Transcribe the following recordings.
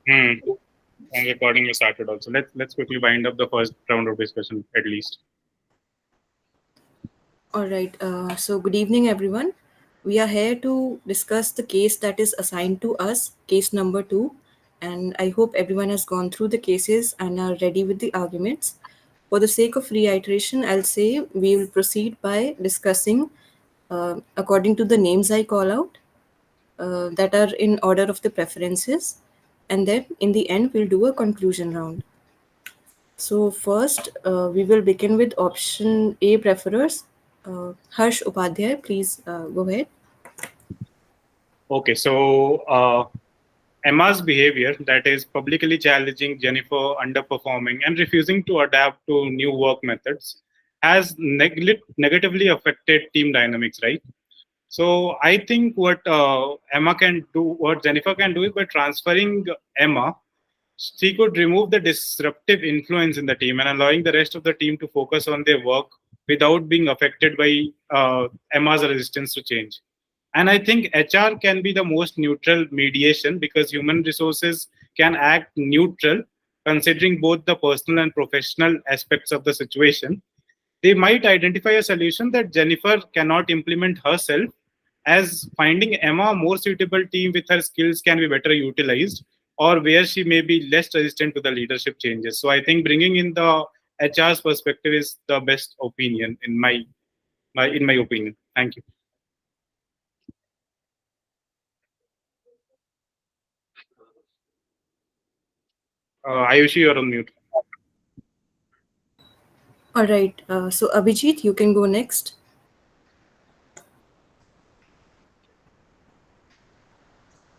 Hmm. And recording is started also. Let's quickly wind up the first round of discussion at least. All right. So, good evening, everyone. We are here to discuss the case that is assigned to us, case number two. And I hope everyone has gone through the cases and are ready with the arguments. For the sake of reiteration, I'll say we will proceed by discussing according to the names I call out that are in order of the preferences. And then in the end, we'll do a conclusion round. So first, we will begin with option A preferers. Harsh Upadhyay, please go ahead. Okay, so Emma's behavior, that is publicly challenging Jennifer, underperforming, and refusing to adapt to new work methods, has negatively affected team dynamics, right? So I think what Emma can do, what Jennifer can do, is by transferring Emma, she could remove the disruptive influence in the team and allowing the rest of the team to focus on their work without being affected by Emma's resistance to change. And I think HR can be the most neutral mediation because human resources can act neutral, considering both the personal and professional aspects of the situation. They might identify a solution that Jennifer cannot implement herself, as finding Emma a more suitable team with her skills can be better utilized, or where she may be less resistant to the leadership changes. So I think bringing in the HR's perspective is the best opinion in my opinion. Thank you. Ayushi, you're on mute. All right. So Abhijit, you can go next.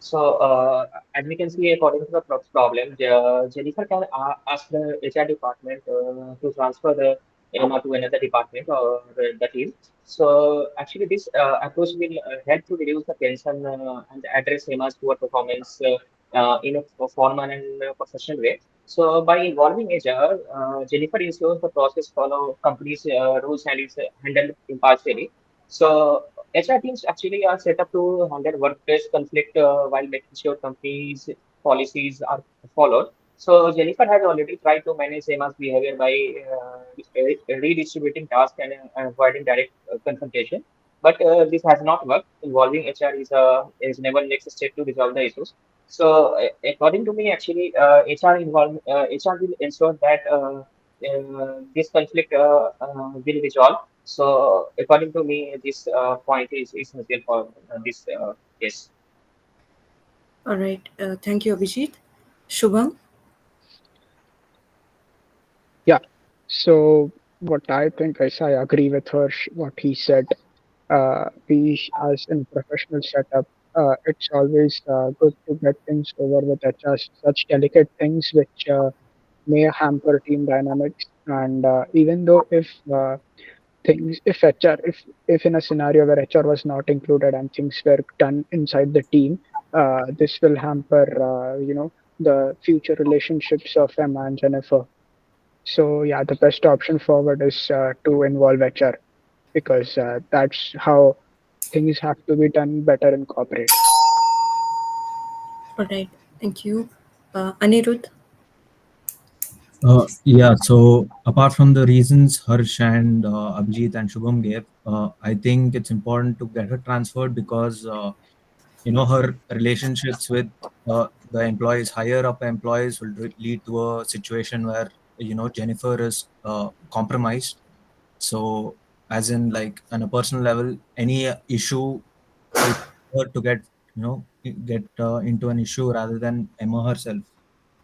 So, as we can see, according to the problem, Jennifer can ask the HR department to transfer the Emma to another department or the team. So, actually, this approach will help to reduce the tension and address Emma's poor performance in a formal and professional way. So, by involving HR, Jennifer ensures the process follow company's rules and is handled impartially. So, HR teams actually are set up to handle workplace conflict while making sure companies' policies are followed. So Jennifer has already tried to manage Emma's behavior by redistributing tasks and avoiding direct confrontation. But this has not worked. Involving HR is never next step to resolve the issues. So according to me, actually, HR will ensure that this conflict will resolve. So according to me, this point is essential for this case. All right. Thank you, Abhijit. Shubham. Yeah. So what I think is I agree with her what he said. We as in professional setup, it's always good to get things over with HR, such delicate things which may hamper team dynamics. And even though if things if HR if in a scenario where HR was not included and things were done inside the team, this will hamper the future relationships of Emma and Jennifer. So yeah, the best option forward is to involve HR because that's how things have to be done better in corporate. All right. Thank you. Anirudh. Yeah, so apart from the reasons Harsh and Abhijit and Shubham gave, I think it's important to get her transferred because her relationships with the employees, higher up employees, will lead to a situation where Jennifer is compromised. So, as in, like, on a personal level, any issue, it's her to get into an issue rather than Emma herself.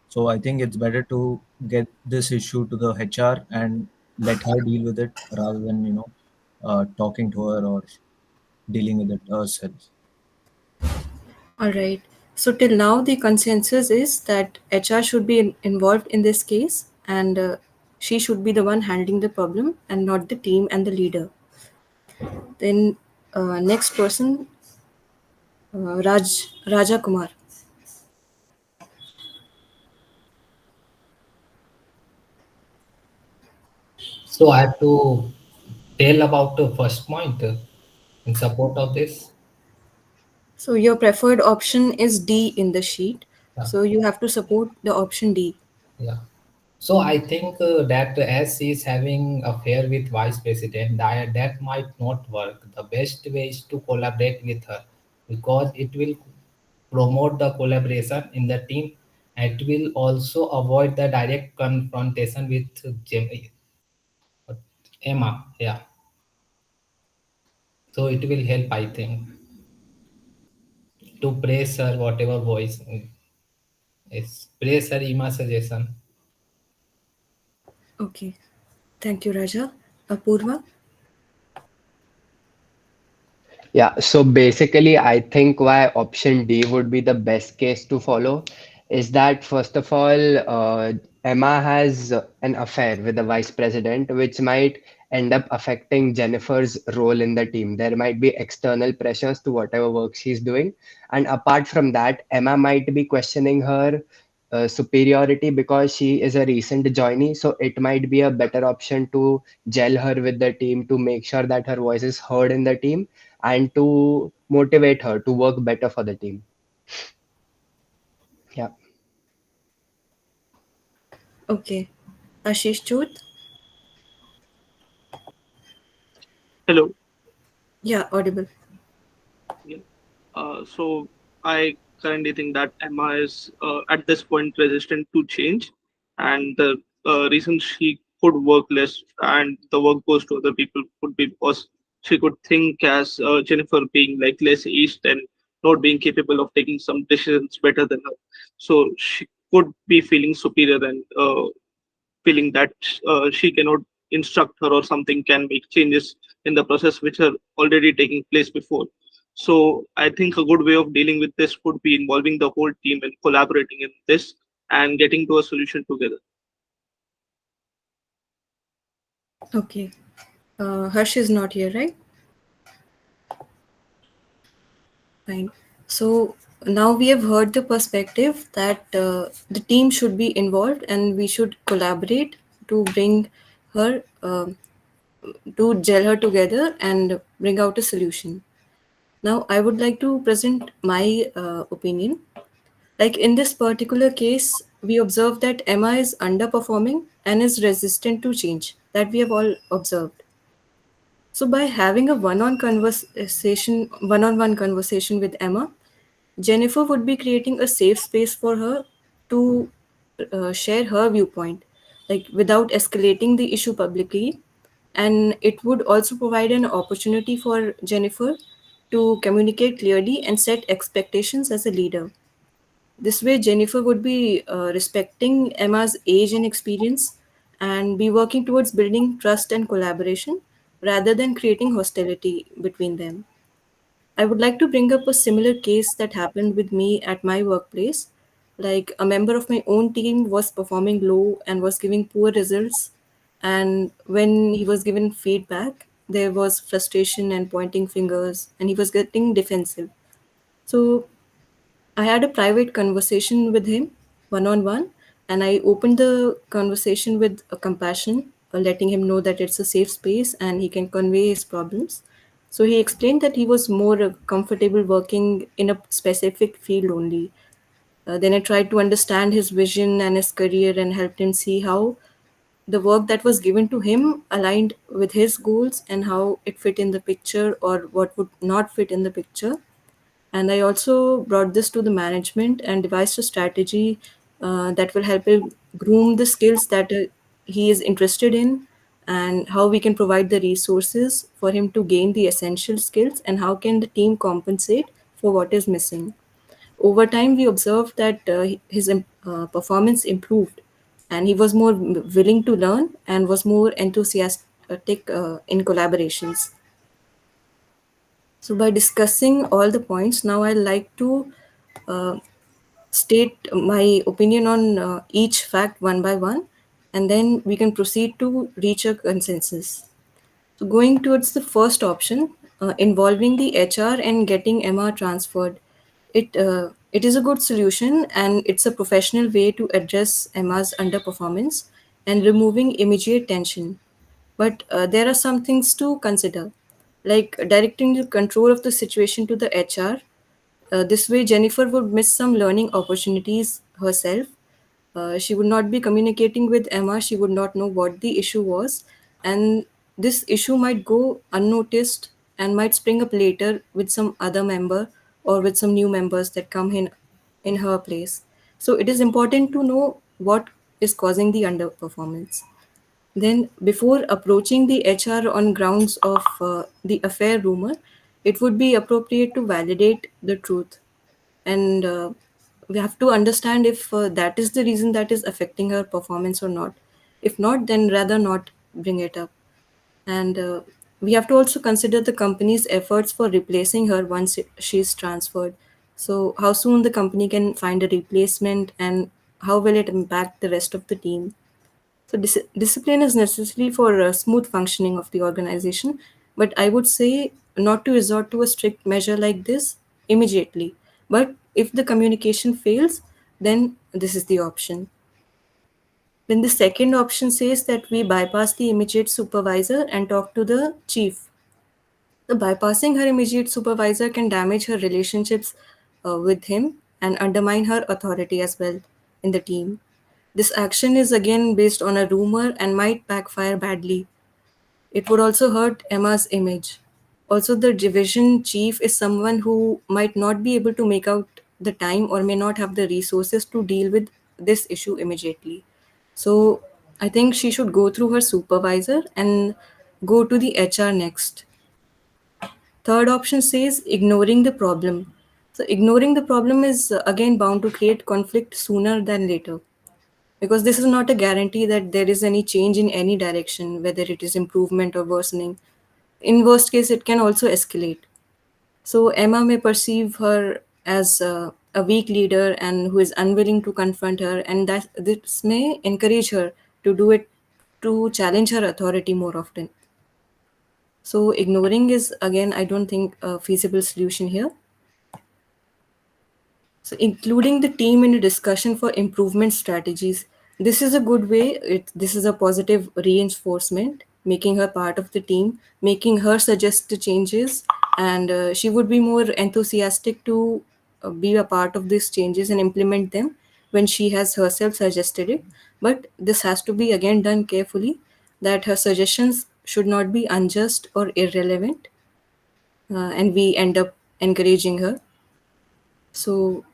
So I think it's better to get this issue to the HR and let her deal with it rather than talking to her or dealing with it herself. All right. So till now, the consensus is that HR should be involved in this case, and she should be the one handling the problem, and not the team and the leader. Then next person, Raja Kumar. So I have to tell about the first point in support of this. So your preferred option is D in the sheet. Yeah, So you have to support the option D. yeah. So I think that as she is having affair with vice president, that might not work. The best way is to collaborate with her because it will promote the collaboration in the team. It will also avoid the direct confrontation with Emma. Yeah, so it will help, I think, to praise her whatever voice is praise her Emma suggestion. Okay. Thank you, Raja. Apurva? Yeah, so basically, I think why option D would be the best case to follow is that, first of all, Emma has an affair with the vice president, which might end up affecting Jennifer's role in the team. There might be external pressures to whatever work she's doing. And apart from that, Emma might be questioning her superiority because she is a recent joinee. So it might be a better option to gel her with the team to make sure that her voice is heard in the team and to motivate her to work better for the team. Yeah. Okay. Ashish Chut? Hello. Yeah, audible. Yeah. So I currently think that Emma is at this point resistant to change, and the reason she could work less and the work goes to other people could be because she could think as Jennifer being like less aged and not being capable of taking some decisions better than her. So she could be feeling superior and feeling that she cannot instruct her or something can make changes in the process which are already taking place before. So I think a good way of dealing with this would be involving the whole team and collaborating in this and getting to a solution together. Okay. Harsh is not here, right? Fine. So now we have heard the perspective that the team should be involved and we should collaborate to bring her, to gel her together and bring out a solution. Now, I would like to present my opinion. Like in this particular case, we observe that Emma is underperforming and is resistant to change. That we have all observed. So by having a one-on-one conversation with Emma, Jennifer would be creating a safe space for her to share her viewpoint, like without escalating the issue publicly. And it would also provide an opportunity for Jennifer to communicate clearly and set expectations as a leader. This way, Jennifer would be respecting Emma's age and experience and be working towards building trust and collaboration rather than creating hostility between them. I would like to bring up a similar case that happened with me at my workplace. Like a member of my own team was performing low and was giving poor results. And when he was given feedback, there was frustration and pointing fingers, and he was getting defensive. So I had a private conversation with him, one on one, and I opened the conversation with a compassion, letting him know that it's a safe space and he can convey his problems. So he explained that he was more comfortable working in a specific field only. Then I tried to understand his vision and his career and helped him see how the work that was given to him aligned with his goals and how it fit in the picture or what would not fit in the picture. And I also brought this to the management and devised a strategy that will help him groom the skills that he is interested in, and how we can provide the resources for him to gain the essential skills, and how can the team compensate for what is missing. Over time, we observed that his performance improved, and he was more willing to learn and was more enthusiastic in collaborations. So, by discussing all the points, now I'd like to uh, state my opinion on each fact one by one, and then we can proceed to reach a consensus. So, going towards the first option, involving the HR and getting Emma transferred, it is a good solution and it's a professional way to address Emma's underperformance and removing immediate tension. But there are some things to consider, like directing the control of the situation to the HR. This way, Jennifer would miss some learning opportunities herself. She would not be communicating with Emma, she would not know what the issue was, and this issue might go unnoticed and might spring up later with some other member or with some new members that come in her place. So, it is important to know what is causing the underperformance. Then, before approaching the HR on grounds of the affair rumor, it would be appropriate to validate the truth. And we have to understand if that is the reason that is affecting her performance or not. If not, then rather not bring it up. And we have to also consider the company's efforts for replacing her once she's transferred. So, how soon the company can find a replacement and how will it impact the rest of the team? So discipline is necessary for smooth functioning of the organization, but I would say not to resort to a strict measure like this immediately. But if the communication fails, then this is the option. Then the second option says that we bypass the immediate supervisor and talk to the chief. The bypassing her immediate supervisor can damage her relationships with him and undermine her authority as well in the team. This action is again based on a rumor and might backfire badly. It would also hurt Emma's image. Also, the division chief is someone who might not be able to make out the time or may not have the resources to deal with this issue immediately. So, I think she should go through her supervisor and go to the HR next. Third option says ignoring the problem. So, ignoring the problem is again bound to create conflict sooner than later, because this is not a guarantee that there is any change in any direction, whether it is improvement or worsening. In worst case, it can also escalate. So Emma may perceive her as a weak leader and who is unwilling to confront her, and that this may encourage her to do it, to challenge her authority more often. So ignoring is again, I don't think a feasible solution here. So, including the team in a discussion for improvement strategies. This is a good way. This is a positive reinforcement, making her part of the team, making her suggest the changes, and she would be more enthusiastic to be a part of these changes and implement them when she has herself suggested it. But this has to be again done carefully, that her suggestions should not be unjust or irrelevant, and we end up encouraging her. So,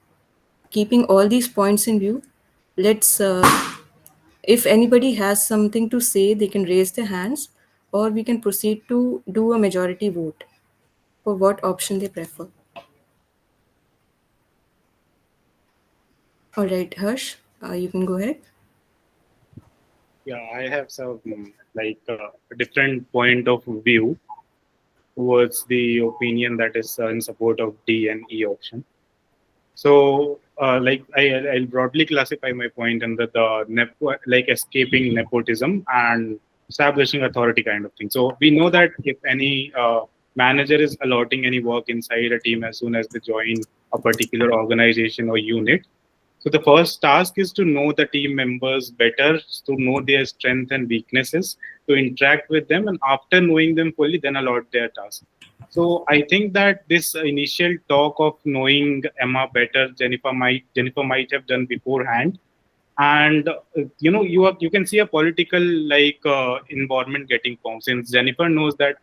keeping all these points in view, let's, if anybody has something to say, they can raise their hands, or we can proceed to do a majority vote for what option they prefer. All right, Harsh, you can go ahead. Yeah, I have some a different point of view towards the opinion that is in support of D and E option. So, I'll broadly classify my point under the like escaping nepotism and establishing authority kind of thing. So we know that if any manager is allotting any work inside a team as soon as they join a particular organization or unit, so the first task is to know the team members better, to know their strengths and weaknesses, to interact with them, and after knowing them fully, then allot their task. So I think that this initial talk of knowing Emma better, Jennifer might have done beforehand, and you can see a political environment getting formed, since Jennifer knows that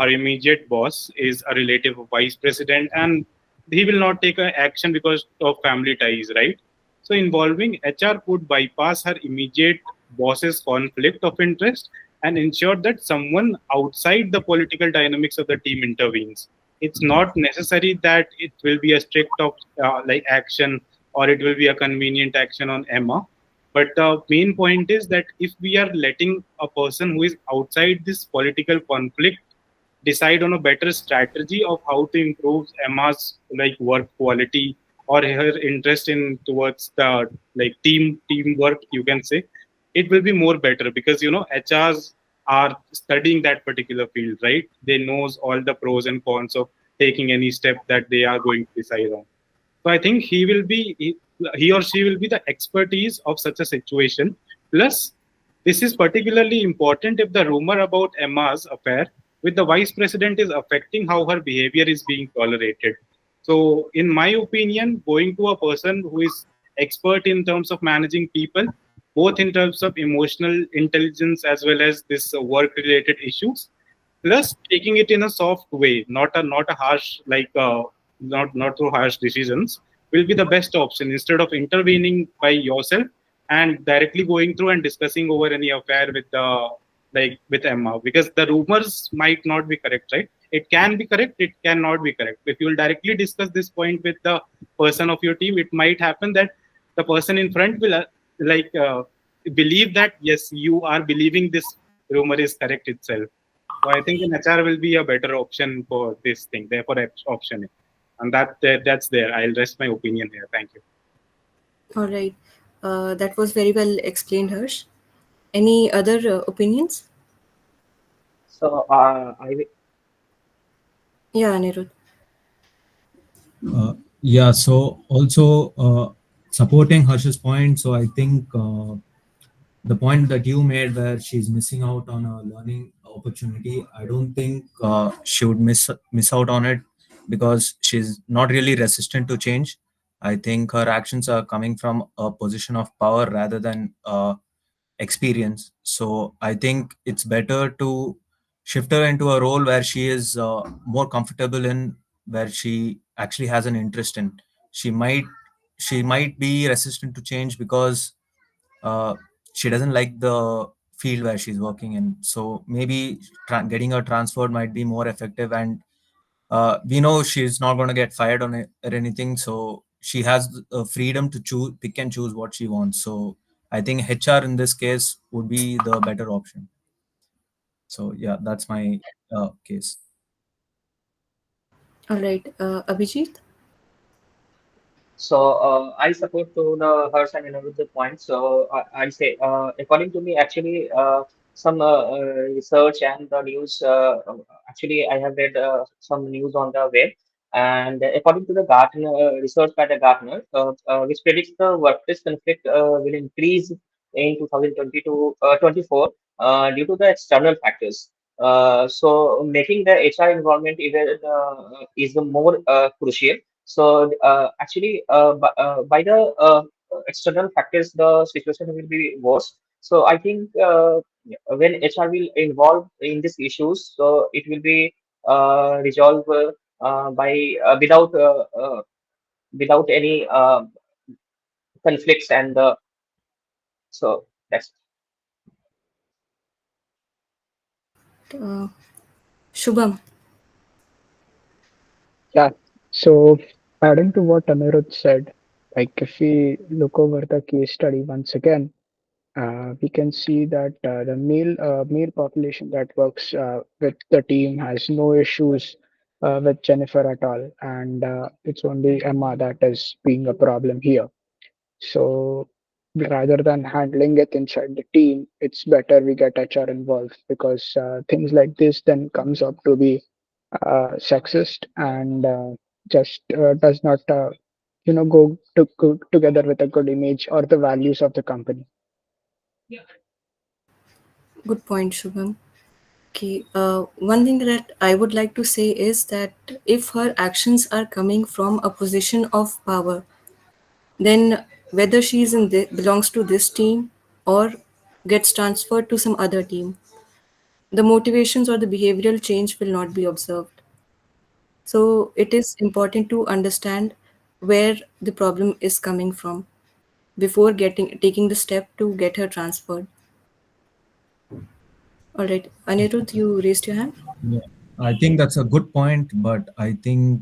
her immediate boss is a relative of vice president, and he will not take a action because of family ties, right? So involving HR could bypass her immediate boss's conflict of interest and ensure that someone outside the political dynamics of the team intervenes. It's not necessary that it will be a strict of action, or it will be a convenient action on Emma. But the main point is that if we are letting a person who is outside this political conflict decide on a better strategy of how to improve Emma's work quality or her interest in towards the teamwork, you can say, it will be more better, because HRs are studying that particular field, right? They knows all the pros and cons of taking any step that they are going to decide on. So I think he or she will be the expertise of such a situation. Plus, this is particularly important if the rumor about Emma's affair with the vice president is affecting how her behavior is being tolerated. So, in my opinion, going to a person who is expert in terms of managing people, both in terms of emotional intelligence as well as this work-related issues, plus taking it in a soft way, not a harsh not through harsh decisions, will be the best option instead of intervening by yourself and directly going through and discussing over any affair with the with Emma, because the rumors might not be correct, right? It can be correct, it cannot be correct. If you will directly discuss this point with the person of your team, it might happen that the person in front will like believe that yes, you are believing this rumor is correct itself. So I think an HR will be a better option for this thing. Therefore, option A. And that's there. I'll rest my opinion here. Thank you. All right. That was very well explained, Harsh. Any other opinions? So Yeah, Anirudh. Yeah, so also supporting Harsh's point. So I think the point that you made where she's missing out on a learning opportunity, I don't think she would miss out on it because she's not really resistant to change. I think her actions are coming from a position of power rather than experience. So I think it's better to shift her into a role where she is more comfortable in, where she actually has an interest in. She might she might be resistant to change because uh, she doesn't like the field where she's working in. So maybe getting her transferred might be more effective. And we know she's not going to get fired on it or anything. So she has the freedom to choose, pick and choose what she wants. So I think HR in this case would be the better option. So yeah, that's my case. All right. Abhijit? So I support to the hers and another the point. So I say, according to me, actually, some research and the news. Actually, I have read some news on the web, and according to the Gartner research by the Gartner, which predicts the workplace conflict will increase in 2022 24 due to the external factors. So making the HR environment even is the more crucial. So actually, by the external factors, the situation will be worse. So I think when HR will involve in these issues, so it will be resolved by without any conflicts and so that's Uh, Shubham? Yeah. So adding to what Anirudh said, like if we look over the case study once again, we can see that the male population that works with the team has no issues with Jennifer at all, and it's only Emma that is being a problem here. So rather than handling it inside the team, it's better we get HR involved because things like this then comes up to be sexist and just does not go together with a good image or the values of the company. Good point, Shubham. Okay. One thing that I would like to say is that if her actions are coming from a position of power, then whether she is belongs to this team or gets transferred to some other team, the motivations or the behavioral change will not be observed. So it is important to understand where the problem is coming from before getting taking the step to get her transferred. All right, Anirudh, you raised your hand. Yeah, I think that's a good point, but I think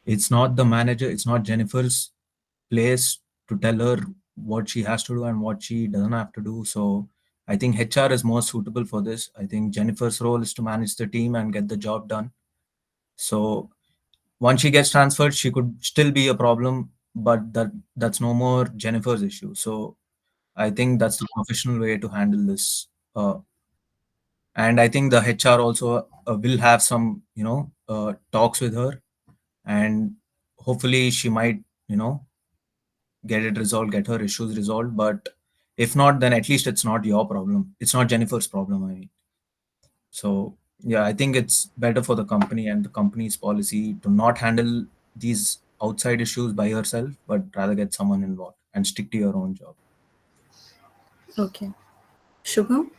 it's not the manager, it's not Jennifer's place to tell her what she has to do and what she doesn't have to do. So I think HR is more suitable for this. I think Jennifer's role is to manage the team and get the job done. So once she gets transferred, she could still be a problem, but that's no more Jennifer's issue. So I think that's the professional way to handle this. And I think the HR also will have some, talks with her, and hopefully she might, get it resolved, get her issues resolved. But if not, then at least it's not your problem. It's not Jennifer's problem. I mean, so Yeah, I think it's better for the company and the company's policy to not handle these outside issues by yourself, but rather get someone involved and stick to your own job. Okay. Shubham?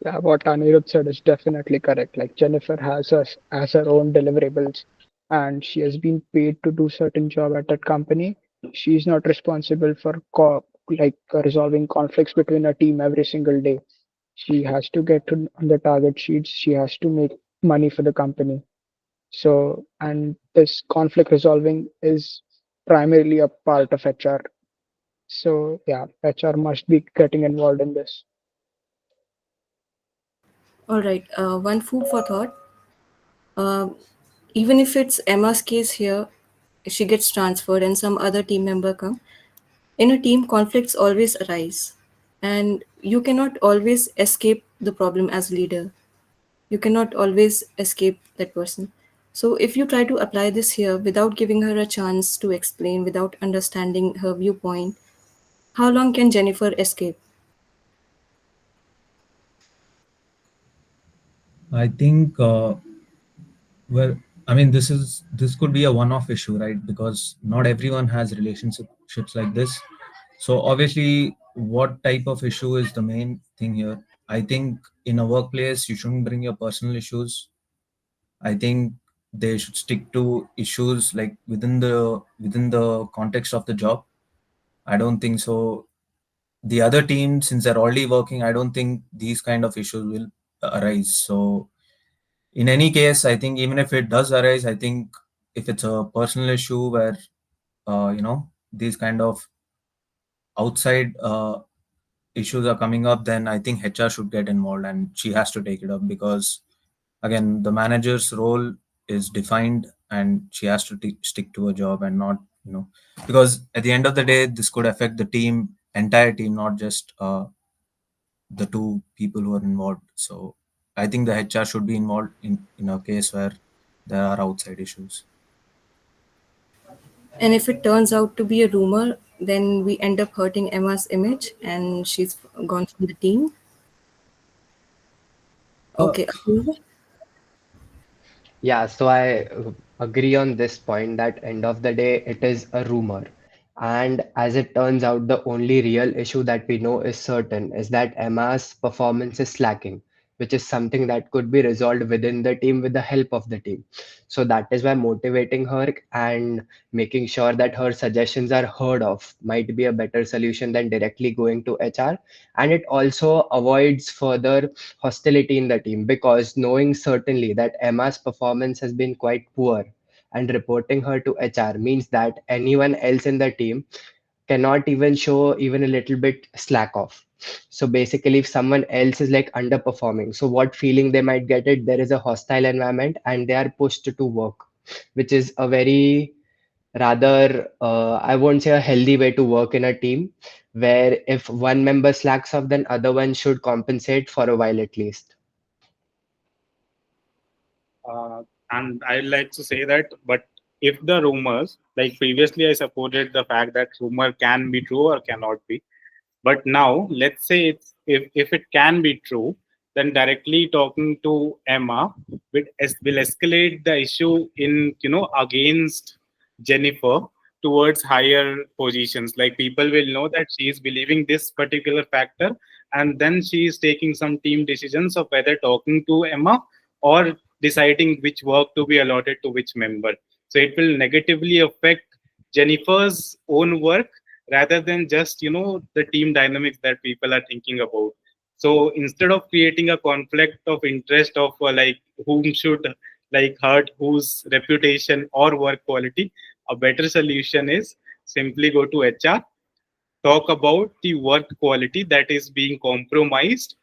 Yeah, what Anirudh said is definitely correct. Like Jennifer has her own deliverables, and she has been paid to do certain job at that company. She's not responsible for resolving conflicts between a team every single day. She has to get on the target sheets. She has to make money for the company. So, and this conflict resolving is primarily a part of HR. So, yeah, HR must be getting involved in this. All right. One food for thought. Uh, Even if it's Emma's case here, she gets transferred and some other team member come. In a team, conflicts always arise, and you cannot always escape the problem as leader. You cannot always escape that person. So if you try to apply this here without giving her a chance to explain, without understanding her viewpoint, how long can Jennifer escape? I think, well, I mean, this could be a one-off issue, right? Because not everyone has relationships like this. So obviously, what type of issue is the main thing here? I think in a workplace, you shouldn't bring your personal issues. I think they should stick to issues like within the context of the job. I don't think so. The other team, since they're already working, I don't think these kind of issues will arise. So in any case, I think even if it does arise, I think if it's a personal issue where these kind of outside issues are coming up, then I think HR should get involved and she has to take it up, because again, the manager's role is defined and she has to stick to a job and not, because at the end of the day, this could affect the team, entire team, not just the two people who are involved. So I think the HR should be involved in a case where there are outside issues. And if it turns out to be a rumor, then we end up hurting Emma's image and she's gone from the team. Uh, Okay, Apurva? Yeah, so I agree on this point that end of the day it is a rumor. And as it turns out, the only real issue that we know is certain is that Emma's performance is slacking, which is something that could be resolved within the team with the help of the team. So that is why motivating her and making sure that her suggestions are heard of might be a better solution than directly going to HR. And it also avoids further hostility in the team, because knowing certainly that Emma's performance has been quite poor and reporting her to HR means that anyone else in the team cannot even show even a little bit slack off. So basically, if someone else is like underperforming, so what feeling they might get it, there is a hostile environment and they are pushed to work, which is a very rather I won't say a healthy way to work in a team, where if one member slacks off, then other one should compensate for a while at least. Uh, and I'd like to say that, but if the rumors, like previously, I supported the fact that rumor can be true or cannot be. But now, let's say if it can be true, then directly talking to Emma will escalate the issue in against Jennifer towards higher positions. Like people will know that she is believing this particular factor, and then she is taking some team decisions of whether talking to Emma or deciding which work to be allotted to which member. So it will negatively affect Jennifer's own work rather than just the team dynamics that people are thinking about. So instead of creating a conflict of interest of like whom should like hurt whose reputation or work quality, a better solution is simply go to HR, talk about the work quality that is being compromised,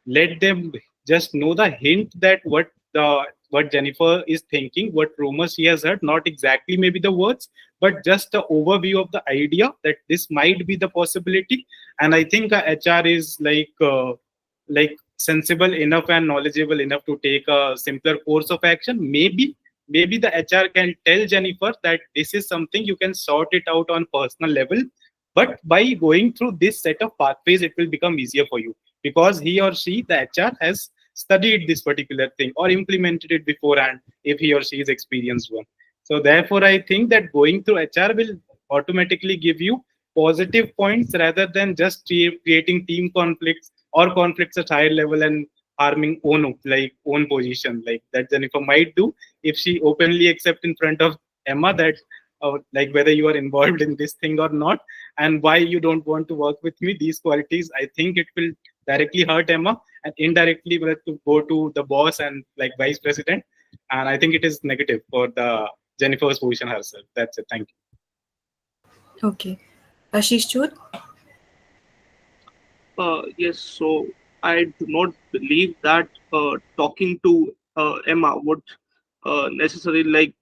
let them just know the hint that what Jennifer is thinking, what rumors she has heard, not exactly maybe the words, but just the overview of the idea that this might be the possibility. And I think HR is like sensible enough and knowledgeable enough to take a simpler course of action. Maybe the HR can tell Jennifer that this is something you can sort it out on personal level, but by going through this set of pathways, it will become easier for you because he or she, the HR, has studied this particular thing or implemented it beforehand if he or she is experienced one. So therefore, I think that going through HR will automatically give you positive points rather than just creating team conflicts or conflicts at higher level and harming own position like that Jennifer might do if she openly accept in front of Emma that like whether you are involved in this thing or not and why you don't want to work with me. These qualities, I think it will directly hurt Emma and indirectly will have to go to the boss and like vice president. And I think it is negative for the Jennifer's position herself. That's it. Thank you. Okay. Ashish Chod? Yes, so I do not believe that talking to Emma would necessarily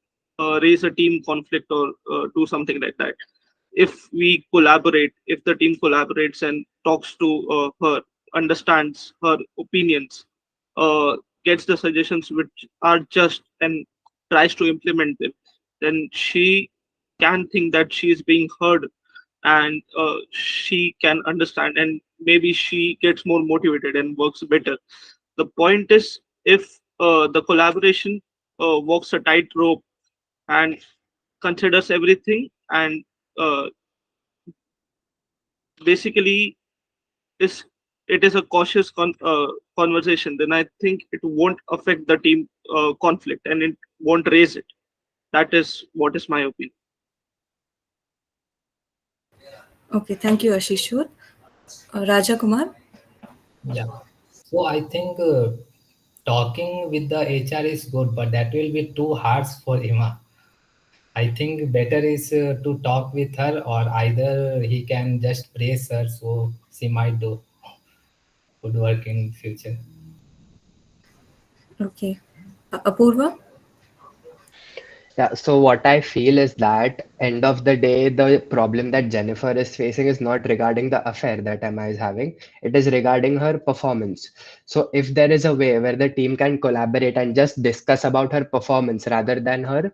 raise a team conflict or do something like that. If we collaborate, if the team collaborates and talks to her, understands her opinions, gets the suggestions which are just and tries to implement them, then she can think that she is being heard and she can understand and maybe she gets more motivated and works better. The point is if the collaboration walks a tightrope and considers everything and uh, basically is it is a cautious conversation, then I think it won't affect the team conflict and it won't raise it. That is what is my opinion. Okay, thank you, Ashish Chod. Raja Kumar? Yeah. So I think talking with the HR is good, but that will be too harsh for Emma. I think better is to talk with her, or either he can just praise her, so she might do good work in future. Okay. Apurva? Yeah, so what I feel is that end of the day, the problem that Jennifer is facing is not regarding the affair that Emma is having. It is regarding her performance. So if there is a way where the team can collaborate and just discuss about her performance rather than her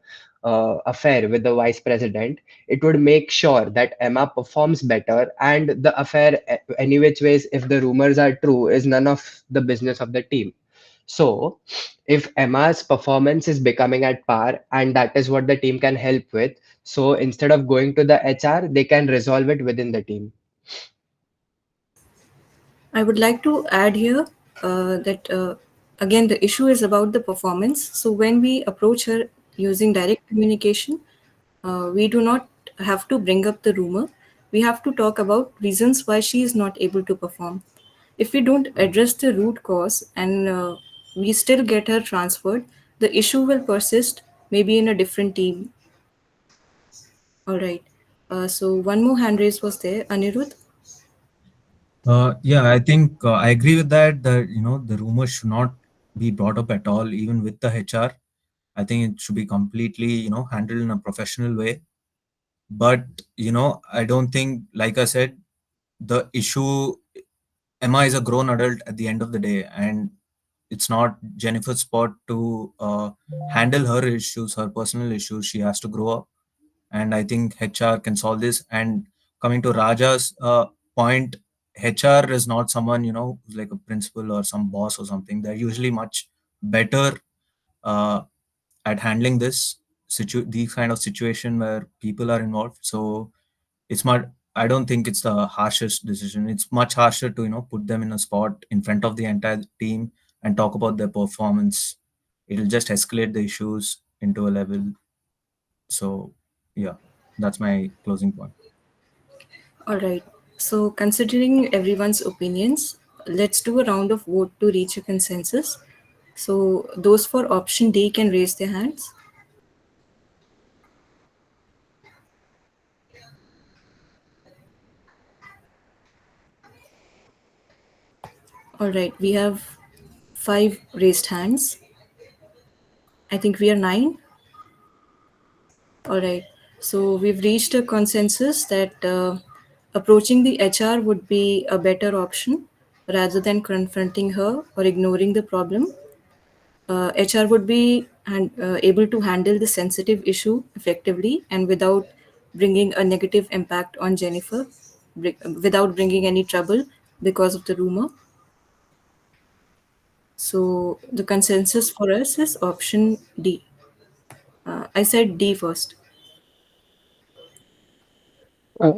affair with the vice president, it would make sure that Emma performs better and the affair, any which ways, if the rumors are true, is none of the business of the team. So, if Emma's performance is becoming at par, and that is what the team can help with, so instead of going to the HR, they can resolve it within the team. I would like to add here that again the issue is about the performance. So when we approach her using direct communication, we do not have to bring up the rumor. We have to talk about reasons why she is not able to perform. If we don't address the root cause and we still get her transferred, the issue will persist, maybe in a different team. All right. So one more hand raise was there. Anirudh? Yeah, I think I agree with that. That the rumors should not be brought up at all, even with the HR. I think it should be completely handled in a professional way. But I don't think, like I said, the issue. Emma is a grown adult at the end of the day, and it's not Jennifer's spot to handle her issues, her personal issues. She has to grow up, and I think HR can solve this. And coming to Raja's point, HR is not someone who's like a principal or some boss or something. They're usually much better uh, at handling these kind of situation where people are involved. So it's not. I don't think it's the harshest decision. It's much harsher to put them in a spot in front of the entire team and talk about their performance. It'll just escalate the issues into a level. So yeah, that's my closing point. All right. So, considering everyone's opinions, let's do a round of vote to reach a consensus. So, those for option D can raise their hands. All right. We have five raised hands. I think we are nine. All right. So, we've reached a consensus that approaching the HR would be a better option rather than confronting her or ignoring the problem. HR would be able to handle the sensitive issue effectively and without bringing a negative impact on Jennifer, without bringing any trouble because of the rumor. So the consensus for us is option D. I said D first. Uh,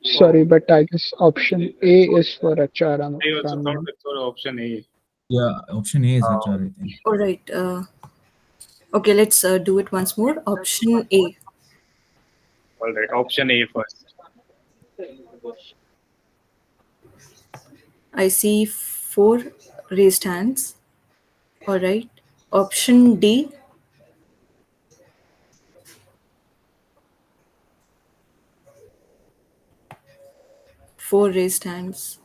Sorry, but I guess option A is for HR. I If also thought I'm it's for option A. Yeah, option A is Uh, HR, I think. All right. Okay, let's do it once more. Option A. all right, option A first. I see four raised hands. All right. Option D. Four raised hands.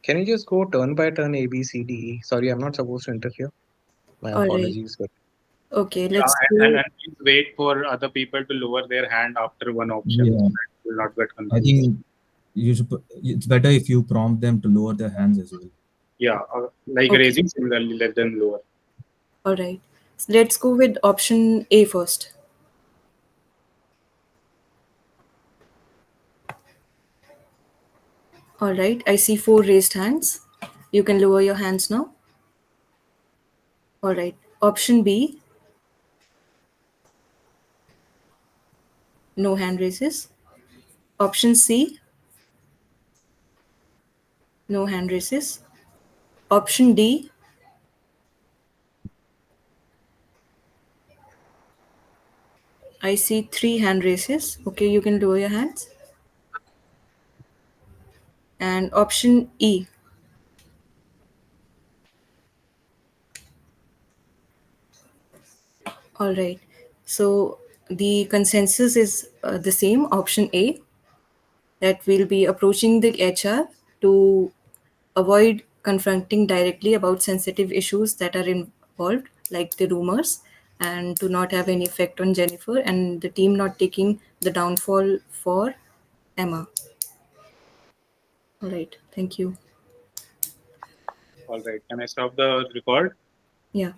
Can you just go turn by turn A, B, C, D, E? Sorry, I'm not supposed to interfere. My All right. apologies. But Okay, Yeah, let's and, do. and please wait for other people to lower their hand after one option so Yeah, that you will not get I confused. think it's better if you prompt them to lower their hands as well. Yeah, like Okay. raising, similarly, let them lower. All right. So let's go with option A first. All right. I see four raised hands. You can lower your hands now. All right. Option B. No hand raises. Option C. No hand raises. Option D. I see three hand raises. Okay, you can lower your hands. And option E. All right. So the consensus is the same, option A, that we'll be approaching the HR to avoid confronting directly about sensitive issues that are involved, like the rumors, and to not have any effect on Jennifer and the team not taking the downfall for Emma. All right. Thank you. All right, can I stop the record? Yeah.